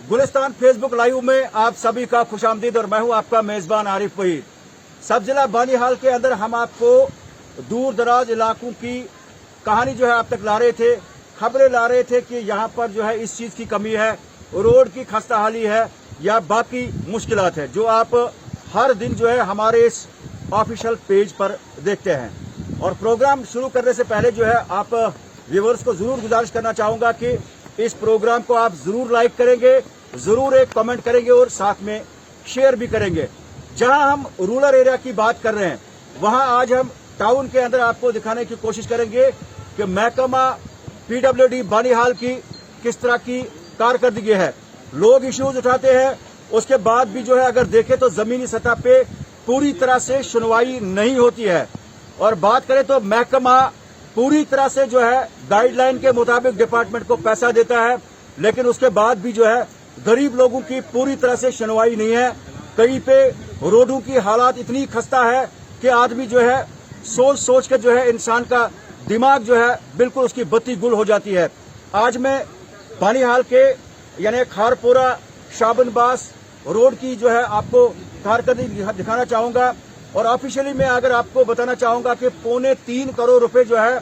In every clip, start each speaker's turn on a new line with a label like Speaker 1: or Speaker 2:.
Speaker 1: Gulistan Facebook live में आप सभी का खुशामदीद और मैं हूं आपका मेजबान आरिफ वहीद। सब जिला बानीहाल के अंदर हम आपको दूर दराज इलाकों की कहानी जो है आप तक ला रहे थे, खबरें ला रहे थे कि यहाँ पर जो है इस चीज की कमी है, रोड की खस्ताहाली है या बाकी मुश्किलात है, जो आप हर दिन जो है हमारे इस ऑफिशियल पेज पर देखते हैं। और प्रोग्राम शुरू करने से पहले जो है आप व्यूअर्स को जरूर गुजारिश करना चाहूंगा कि इस प्रोग्राम को आप जरूर लाइक करेंगे, जरूर एक कमेंट करेंगे और साथ में शेयर भी करेंगे। जहां हम रूरल एरिया की बात कर रहे हैं, वहां आज हम टाउन के अंदर आपको दिखाने की कोशिश करेंगे कि महकमा पीडब्ल्यूडी बानीहाल की किस तरह की कारकर्दगी है। लोग इश्यूज उठाते हैं, उसके बाद भी जो है अगर देखें तो जमीनी सतह पे पूरी तरह से सुनवाई नहीं होती है। और बात करें तो महकमा पूरी तरह से जो है गाइडलाइन के मुताबिक डिपार्टमेंट को पैसा देता है, लेकिन उसके बाद भी जो है गरीब लोगों की पूरी तरह से सुनवाई नहीं है। कहीं पे रोडों की हालात इतनी खस्ता है कि आदमी जो है सोच सोच के जो है इंसान का दिमाग जो है बिल्कुल उसकी बत्ती गुल हो जाती है। आज मैं बानीहाल के यानी खारपुरा शाबनबास रोड की जो है आपको कारकर्दगी दिखाना चाहूंगा। और ऑफिशियली मैं अगर आपको बताना चाहूंगा कि 3.25 करोड़ रुपए जो है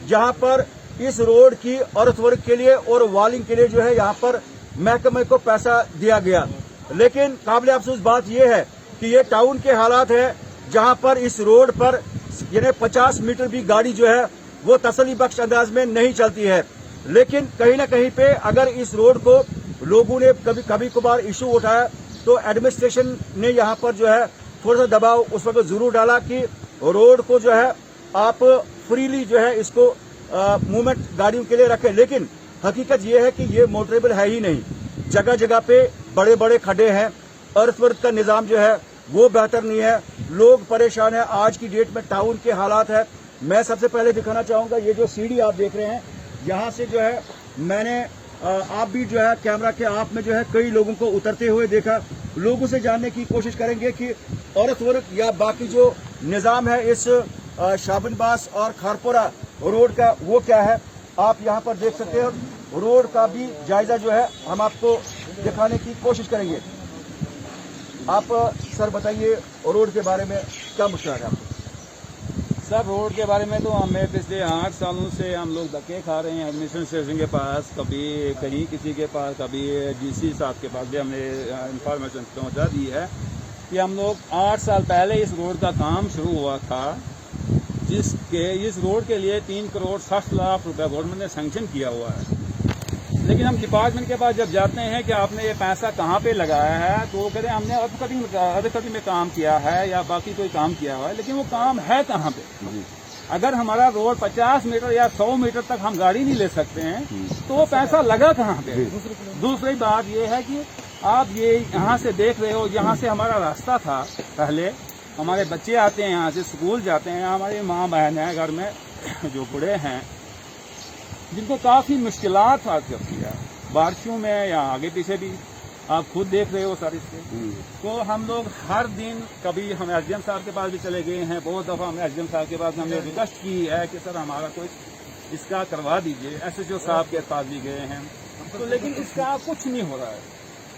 Speaker 1: जहां पर इस रोड की अर्थवर्क के लिए और वॉलिंग के लिए जो है यहाँ पर महकमे को पैसा दिया गया। लेकिन काबिल अफसोस बात यह है कि ये टाउन के हालात है जहां पर इस रोड पर यानी 50 मीटर भी गाड़ी जो है वो तसल्ली बख्श अंदाज में नहीं चलती है। लेकिन कहीं न कहीं पे अगर इस रोड को लोगों ने कभी कभार इशू उठाया तो एडमिनिस्ट्रेशन ने यहाँ पर जो है थोड़ा सा दबाव उस वक्त जरूर डाला कि रोड को जो है आप फ्रीली जो है इसको मूवमेंट गाड़ियों के लिए रखें। लेकिन हकीकत ये है कि ये मोटरेबल है ही नहीं। जगह जगह पे बड़े बड़े खड्डे हैं, अर्थवर्क का निजाम जो है वो बेहतर नहीं है, लोग परेशान है। आज की डेट में टाउन के हालात है। मैं सबसे पहले दिखाना चाहूंगा ये जो सीढ़ी आप देख रहे हैं, यहाँ से जो है मैंने आप भी जो है कैमरा के आप में जो है कई लोगों को उतरते हुए देखा। लोगों से जानने की कोशिश करेंगे कि अर्थवर्क या बाकी जो निजाम है इस शाबनबास और खारपुरा रोड का वो क्या है। आप यहाँ पर देख सकते हैं, रोड का भी जायजा जो है हम आपको दिखाने की कोशिश करेंगे। आप सर बताइए रोड के बारे में क्या मुश्किल है आपको?
Speaker 2: सर रोड के बारे में तो हमें पिछले 8 सालों से हम लोग धक्के खा रहे हैं एडमिनिस्ट्रेशन के पास, कभी कहीं किसी के पास, कभी डीसी साहब के पास भी हमने इंफॉर्मेशन पहुंचा दी है कि हम लोग 8 साल पहले इस रोड का काम शुरू हुआ था, जिसके इस रोड के लिए 3 करोड़ 60 लाख रुपए गवर्नमेंट ने सैंक्शन किया हुआ है। लेकिन हम डिपार्टमेंट के पास जब जाते हैं कि आपने ये पैसा कहाँ पे लगाया है, तो वो कहते हैं हमने अधकटिंग में काम किया है या बाकी कोई काम किया हुआ है, लेकिन वो काम है कहाँ पे। अगर हमारा रोड 50 मीटर या 100 मीटर तक हम गाड़ी नहीं ले सकते हैं तो वो पैसा लगा कहाँ पे। दूसरी बात ये है कि आप ये यहाँ से देख रहे हो, यहाँ से हमारा रास्ता था पहले, हमारे बच्चे आते हैं यहाँ से स्कूल जाते हैं, हमारी माँ बहन है घर में जो बूढ़े हैं जिनको काफ़ी मुश्किलात आती है बारिशों में या आगे पीछे भी, आप खुद देख रहे हो सर इससे। तो हम लोग हर दिन कभी हम एसडीएम साहब के पास भी चले गए हैं, बहुत दफ़ा हम एसडीएम साहब के पास हमने रिक्वेस्ट की है कि सर हमारा कोई इसका करवा दीजिए। एसएचओ साहब के पास भी गए हैं तो, लेकिन इसका कुछ नहीं हो रहा है।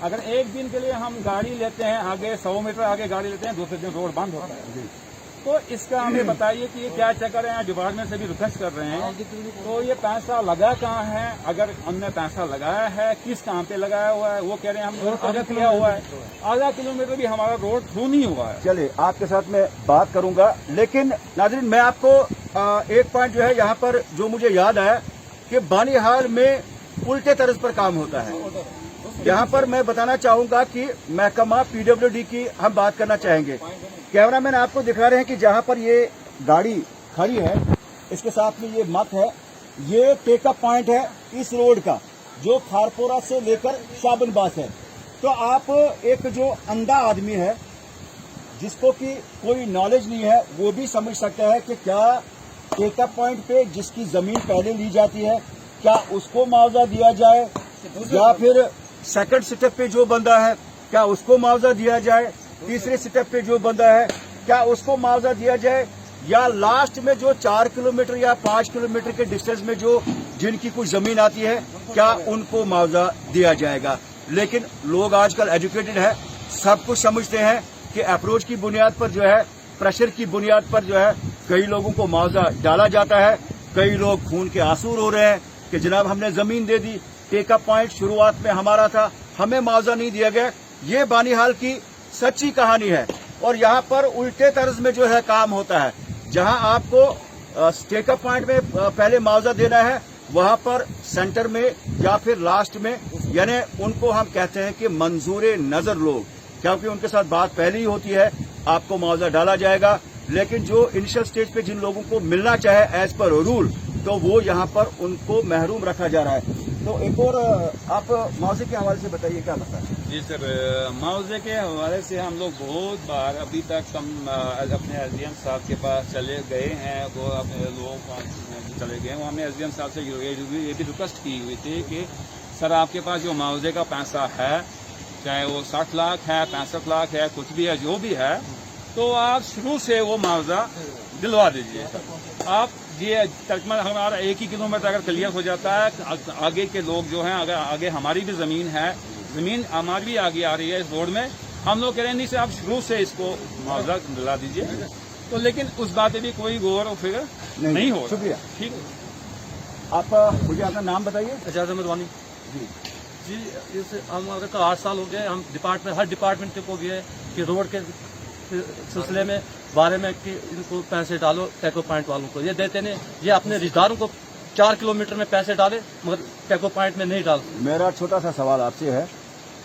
Speaker 2: अगर एक दिन के लिए हम गाड़ी लेते हैं आगे 100 मीटर आगे गाड़ी लेते हैं, दूसरे दिन रोड बंद होता है। तो इसका हमें बताइए कि ये क्या चक्कर है। डिपार्टमेंट से भी रिक्वेस्ट कर रहे हैं, तो ये पैसा लगा कहाँ है, अगर हमने पैसा लगाया है किस काम पे लगाया हुआ है। वो कह रहे हैं हम आधा किया हुआ है, आधा किलोमीटर भी हमारा रोड थ्रू नहीं हुआ है।
Speaker 1: चलिए आपके साथ मैं बात करूंगा, लेकिन नाज़रीन मैं आपको एक पॉइंट जो है यहाँ पर जो मुझे याद आया कि बानीहाल में उल्टे तर्ज पर काम होता है। यहाँ पर मैं बताना चाहूंगा कि महकमा पीडब्ल्यूडी की हम बात करना चाहेंगे। कैमरामैन आपको दिखा रहे हैं कि जहां पर ये गाड़ी खड़ी है, इसके साथ में ये मत है, ये टेकअप पॉइंट है इस रोड का जो खारपुरा से लेकर शाबनबास है। तो आप एक जो अंधा आदमी है जिसको कि कोई नॉलेज नहीं है वो भी समझ सकता है कि क्या टेकअप पॉइंट पे जिसकी जमीन पहले ली जाती है क्या उसको मुआवजा दिया जाए, या फिर सेकंड स्टेप पे जो बंदा है क्या उसको मुआवजा दिया जाए, तीसरे स्टेप पे जो बंदा है क्या उसको मुआवजा दिया जाए, या लास्ट में जो 4 किलोमीटर या 5 किलोमीटर के डिस्टेंस में जो जिनकी कुछ जमीन आती है क्या उनको मुआवजा दिया जाएगा। लेकिन लोग आजकल एजुकेटेड है, सब कुछ समझते हैं कि अप्रोच की बुनियाद पर जो है, प्रेशर की बुनियाद पर जो है कई लोगों को मुआवजा डाला जाता है। कई लोग खून के आंसू रो रहे हैं कि जनाब हमने जमीन दे दी, टेकअप पॉइंट शुरुआत में हमारा था, हमें मुआवजा नहीं दिया गया। ये बानीहाल की सच्ची कहानी है और यहाँ पर उल्टे तर्ज में जो है काम होता है। जहाँ आपको टेकअप पॉइंट में पहले मुआवजा देना है, वहां पर सेंटर में या फिर लास्ट में, यानी उनको हम कहते हैं कि मंजूर नजर लोग, क्योंकि उनके साथ बात पहले ही होती है, आपको मुआवजा डाला जाएगा। लेकिन जो इनिशियल स्टेज पे जिन लोगों को मिलना चाहे एज पर रूल, तो वो यहाँ पर उनको महरूम रखा जा रहा है। तो एक और आप मुआवजे के हवाले से बताइए, क्या लगता है?
Speaker 2: जी सर, मुआवजे के हवाले से हम लोग बहुत बार अभी तक हम अपने एसडीएम साहब के पास चले गए हैं, वो अपने लोगों को चले गए। वो हमने एसडीएम साहब से ये भी रिक्वेस्ट की हुई थी कि सर आपके पास जो मुआवजे का पैसा है, चाहे वो 60 लाख है, 65 लाख है, कुछ भी है, जो भी है, तो आप शुरू से वो मुआवजा दिलवा दीजिए। आप ये तकरीबन हमारा 1 ही किलोमीटर अगर क्लियर हो जाता है, आगे के लोग जो हैं, अगर आगे हमारी भी जमीन है, जमीन हमारी भी आगे आ रही है इस रोड में, हम लोग कह रहे हैं नहीं से आप शुरू से इसको मुआवजा दिला दीजिए। तो लेकिन उस बात पे भी कोई गौर और फिक्र नहीं हो रहा।
Speaker 1: शुक्रिया।
Speaker 2: ठीक है,
Speaker 1: आप मुझे अपना नाम बताइए।
Speaker 3: एजाज अहमद वानी जी। इस हमारे का 8 साल हो गए, हम हर डिपार्टमेंट को गए कि रोड के सिलसिले में बारे में कि इनको पैसे डालो, टैको पॉइंट वालों को ये देते नहीं, ये अपने रिश्तेदारों को 4 किलोमीटर में पैसे डाले मगर टैको पॉइंट में नहीं डालते।
Speaker 1: मेरा छोटा सा सवाल आपसे है,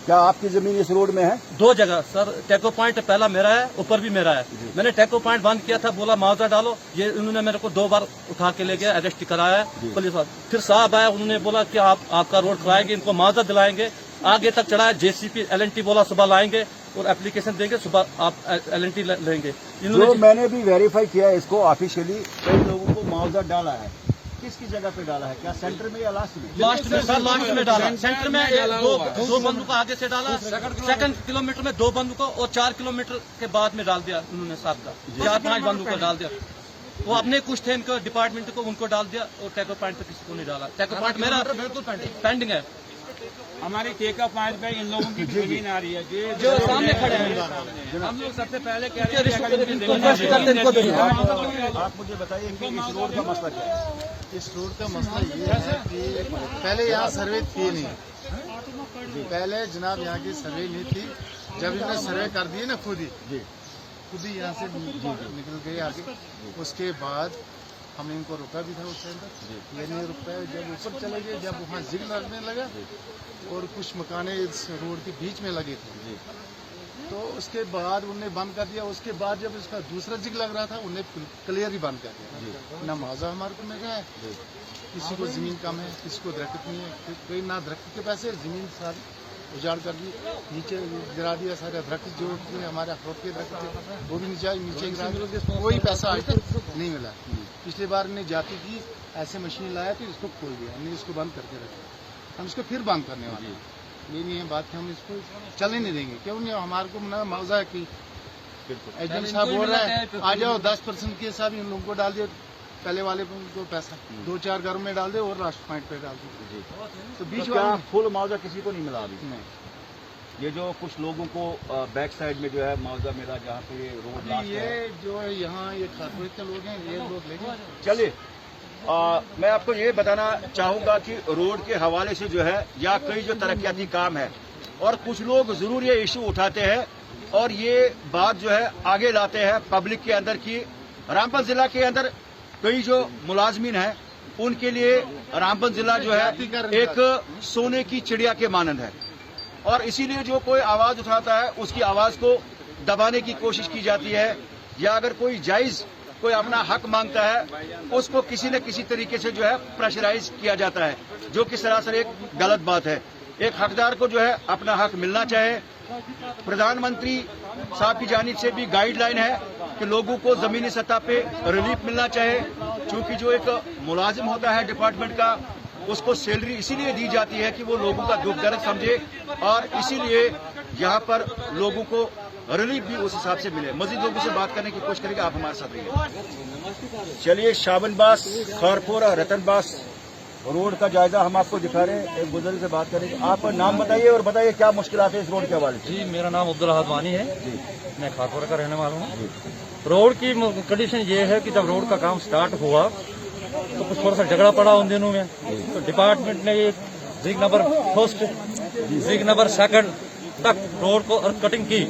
Speaker 1: क्या आपकी जमीन इस रोड में है?
Speaker 3: 2 जगह सर, टैको पॉइंट पहला मेरा है, ऊपर भी मेरा है। मैंने टैको पॉइंट बंद किया था, बोला मुआवजा डालो, ये उन्होंने मेरे को 2 बार उठा के ले गया, अरेस्ट कराया पुलिस वाले। फिर साहब आया, उन्होंने बोला कि आपका रोड कराएंगे, इनको मुआवजा दिलाएंगे। आगे तक चढ़ाया, जेसीपी LNT बोला सुबह लाएंगे और एप्लीकेशन देंगे, सुबह आप LNT लेंगे।
Speaker 1: जो मैंने भी वेरीफाई किया है इसको ऑफिशियली, कई लोगों को मुआवजा डाला है। किसकी जगह पे डाला है? क्या सेंटर में या लास्ट में?
Speaker 3: लास्ट में सर, लास्ट में डाला। सेंटर में 2 बंदूकों आगे से डाला, सेकंड किलोमीटर में 2 बंदूकों और 4 किलोमीटर के बाद में डाल दिया उन्होंने साहब का, 4-5 बंदूकों डाल दिया। वो अपने कुछ थे इनको डिपार्टमेंट को, उनको डाल दिया और टैको पॉइंट पे किसी को नहीं डाला। टैको पॉइंट मेरा बिल्कुल पेंडिंग है।
Speaker 2: हमारी टेकअप पॉइंट पे इन लोगों की जमीन आ रही है
Speaker 3: जो सामने खड़े हैं।
Speaker 2: हम लोग सबसे पहले कह रहे हैं कि अगर इनकी
Speaker 3: इनको
Speaker 1: आप मुझे बताइए कि इस रोड का मसला क्या है?
Speaker 4: इस रोड का मसला ये है कि पहले यहाँ सर्वे थी नहीं, पहले जनाब यहाँ की सर्वे नहीं थी। जब इन्होंने सर्वे कर दिए ना खुद ही यहाँ से निकल गए आगे। उसके बाद हमने इनको रोका भी था उस टाइम पर, ये नहीं रुक पाए। जब ऊपर चले गए, जब वहाँ जिग लगने लगा और कुछ मकाने इस रोड के बीच में लगे थे, तो उसके बाद उन्होंने बंद कर दिया। उसके बाद जब इसका दूसरा जिग लग रहा था, उन्हें क्लियर ही बंद कर दिया। ना मुआवजा हमारे को मिल रहा है, किसी को जमीन कम है, किसी को दरख्त नहीं है, कोई ना दरख्त के पैसे, जमीन सारी उजाड़ कर दी, नीचे गिरा दिया। सारे दरख्त जो हमारे अखरोट के दरख्त थे वो भी नीचे गिरा दिया। कोई पैसा आज तक नहीं मिला। पिछली बार ने जाती की ऐसे मशीन लाया तो इसको खोल दिया, हमने इसको बंद करके रखा। हम इसको फिर बंद करने वाले हैं। ये नहीं है बात कि हम इसको चलने नहीं देंगे। क्यों नहीं? हमारे को मुआवजा की एजेंट साहब बोल रहा है आ जाओ 10% के हिसाब इन लोगों को डाल दिया, पहले वाले को पैसा 2-4 घरों में डाल दे और लास्ट पॉइंट पे डाल दे। तो बीच
Speaker 1: क्या फुल मुआवजा किसी को नहीं मिला अभी?
Speaker 4: नहीं।
Speaker 1: ये जो कुछ लोगों को बैक साइड में जो है मुआवजा मिला, जहाँ पे रोड लास्ट
Speaker 4: ये
Speaker 1: है।
Speaker 4: जो है यहाँ ये कारपोरेट के लोग हैं, ये लोग लेंगे।
Speaker 1: चलिए, मैं आपको ये बताना चाहूंगा कि रोड के हवाले से जो है या कई जो तरक्याती काम है, और कुछ लोग जरूर ये इशू उठाते हैं और ये बात जो है आगे लाते हैं पब्लिक के अंदर की रामबन जिला के अंदर कई जो मुलाजमीन हैं उनके लिए रामबन जिला जो है एक सोने की चिड़िया के मानंद है, और इसीलिए जो कोई आवाज उठाता है उसकी आवाज को दबाने की कोशिश की जाती है, या अगर कोई जायज कोई अपना हक मांगता है उसको किसी न किसी तरीके से जो है प्रेशराइज किया जाता है, जो कि सरासर एक गलत बात है। एक हकदार को जो है अपना हक मिलना चाहे। प्रधानमंत्री साहब की जानिब से भी गाइडलाइन है कि लोगों को जमीनी सतह पे रिलीफ मिलना चाहे, क्योंकि जो एक मुलाजिम होता है डिपार्टमेंट का उसको सैलरी इसीलिए दी जाती है कि वो लोगों का दुख दर्द समझे, और इसीलिए यहाँ पर लोगों को रिलीफ भी उस हिसाब से मिले। मजीद लोगों से बात करने की कोशिश करेंगे, आप हमारे साथ रहिए। चलिए, शाबनबास, खारपुर, रतनबास रोड का जायजा हम आपको दिखा रहे हैं, एक बुजुर्ग से बात करेंगे। आप नाम बताइए और बताइए क्या मुश्किलात है इस रोड के हवाले से।
Speaker 5: जी, मेरा नाम अब्दुल अहद वानी है। मैं खारपुरा का रहने वाला हूँ। रोड की कंडीशन ये है कि जब रोड का काम स्टार्ट हुआ तो कुछ थोड़ा सा झगड़ा पड़ा उन दिनों में, तो डिपार्टमेंट ने ये जिग नंबर फर्स्ट जिग नंबर सेकंड तक रोड को कटिंग की।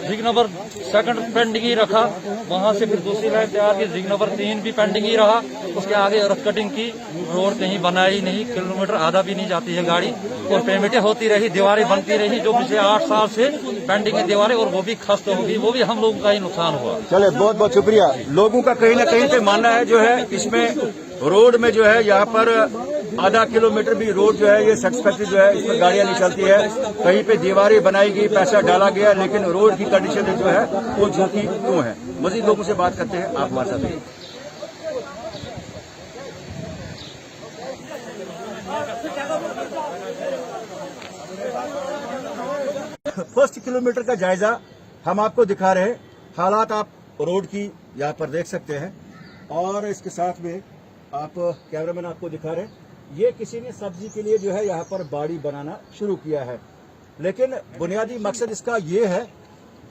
Speaker 5: जिग नंबर सेकंड पेंडिंग ही रखा, वहां से फिर दूसरी लाइन तैयार की, जिग नंबर 3 भी पेंडिंग ही रहा। उसके आगे अर्थ कटिंग की, रोड कहीं बनाई नहीं, किलोमीटर आधा भी नहीं जाती है गाड़ी, और पेमेंटें होती रही, दीवारें बनती रही जो पिछले 8 साल से पेंडिंग है दीवारें, और वो भी खस्त होगी, वो भी हम लोगों का ही नुकसान हुआ।
Speaker 1: चले, बहुत बहुत शुक्रिया। लोगों का कहीं ना कहीं पे मानना है जो है इसमें रोड में जो है यहाँ पर आधा किलोमीटर भी रोड जो है ये सेटिस्फैक्ट्री जो है, इस पर गाड़ियां नहीं चलती है। कहीं पे दीवारें बनाई गई, पैसा डाला गया, लेकिन रोड की कंडीशन जो है वो झुकी क्यों है। मजीद लोगों से बात करते हैं, आप हमारे साथ रहिए। फर्स्ट किलोमीटर का जायजा हम आपको दिखा रहे हैं। हालात आप रोड की यहाँ पर देख सकते हैं, और इसके साथ में आप कैमरामैन आपको दिखा रहे हैं, ये किसी ने सब्जी के लिए जो है यहाँ पर बाड़ी बनाना शुरू किया है, लेकिन बुनियादी मकसद इसका ये है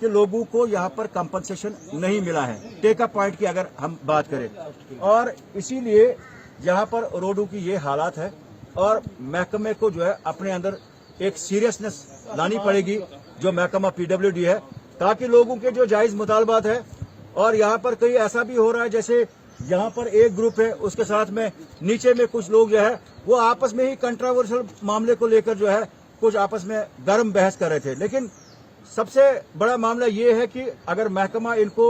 Speaker 1: कि लोगों को यहाँ पर कंपनसेशन नहीं मिला है, टेका पॉइंट की अगर हम बात करें, और इसीलिए यहाँ पर रोडों की ये हालात है। और महकमे को जो है अपने अंदर एक सीरियसनेस लानी पड़ेगी, जो महकमा PWD है, ताकि लोगों के जो जायज मुतालबात है, और यहाँ पर कहीं ऐसा भी हो रहा है जैसे यहाँ पर एक ग्रुप है, उसके साथ में नीचे में कुछ लोग जो है वो आपस में ही कंट्रोवर्शियल मामले को लेकर जो है कुछ आपस में गर्म बहस कर रहे थे। लेकिन सबसे बड़ा मामला ये है कि अगर महकमा इनको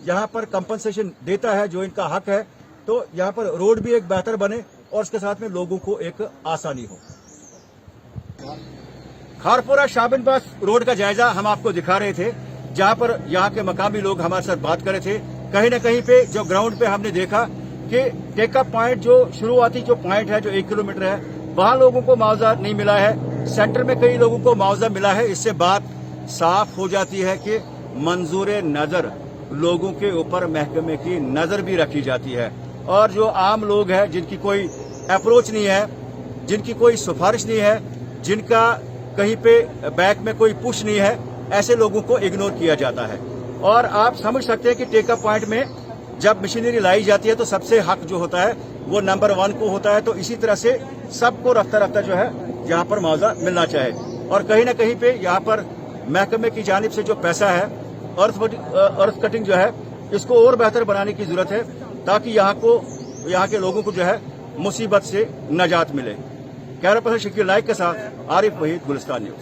Speaker 1: यहाँ पर कंपनसेशन देता है जो इनका हक है, तो यहाँ पर रोड भी एक बेहतर बने और उसके साथ में लोगों को एक आसानी हो। खारपुरा शाबिनबास रोड का जायजा हम आपको दिखा रहे थे, जहां पर यहाँ के मकामी लोग हमारे साथ बात कर रहे थे। कहीं न कहीं पे जो ग्राउंड पे हमने देखा कि टेकअप पॉइंट जो शुरुआती जो पॉइंट है जो 1 किलोमीटर है, वहां लोगों को मुआवजा नहीं मिला है। सेंटर में कई लोगों को मुआवजा मिला है। इससे बात साफ हो जाती है कि मंजूर नजर लोगों के ऊपर महकमे की नजर भी रखी जाती है, और जो आम लोग हैं जिनकी कोई अप्रोच नहीं है, जिनकी कोई सिफारिश नहीं है, जिनका कहीं पे बैक में कोई पुश नहीं है, ऐसे लोगों को इग्नोर किया जाता है। और आप समझ सकते हैं कि टेकअप पॉइंट में जब मशीनरी लाई जाती है तो सबसे हक जो होता है वो नंबर 1 को होता है। तो इसी तरह से सबको रफ्ता रफ्ता जो है यहाँ पर मुआवजा मिलना चाहिए। और कहीं ना कहीं पे यहाँ पर महकमे की जानिब से जो पैसा है अर्थ कटिंग जो है इसको और बेहतर बनाने की जरूरत है, ताकि यहाँ के लोगों को जो है मुसीबत से नजात मिले। कैमरा पर्सन शकील नाइक के साथ आरिफ वहीद, गुलिस्तान न्यूज।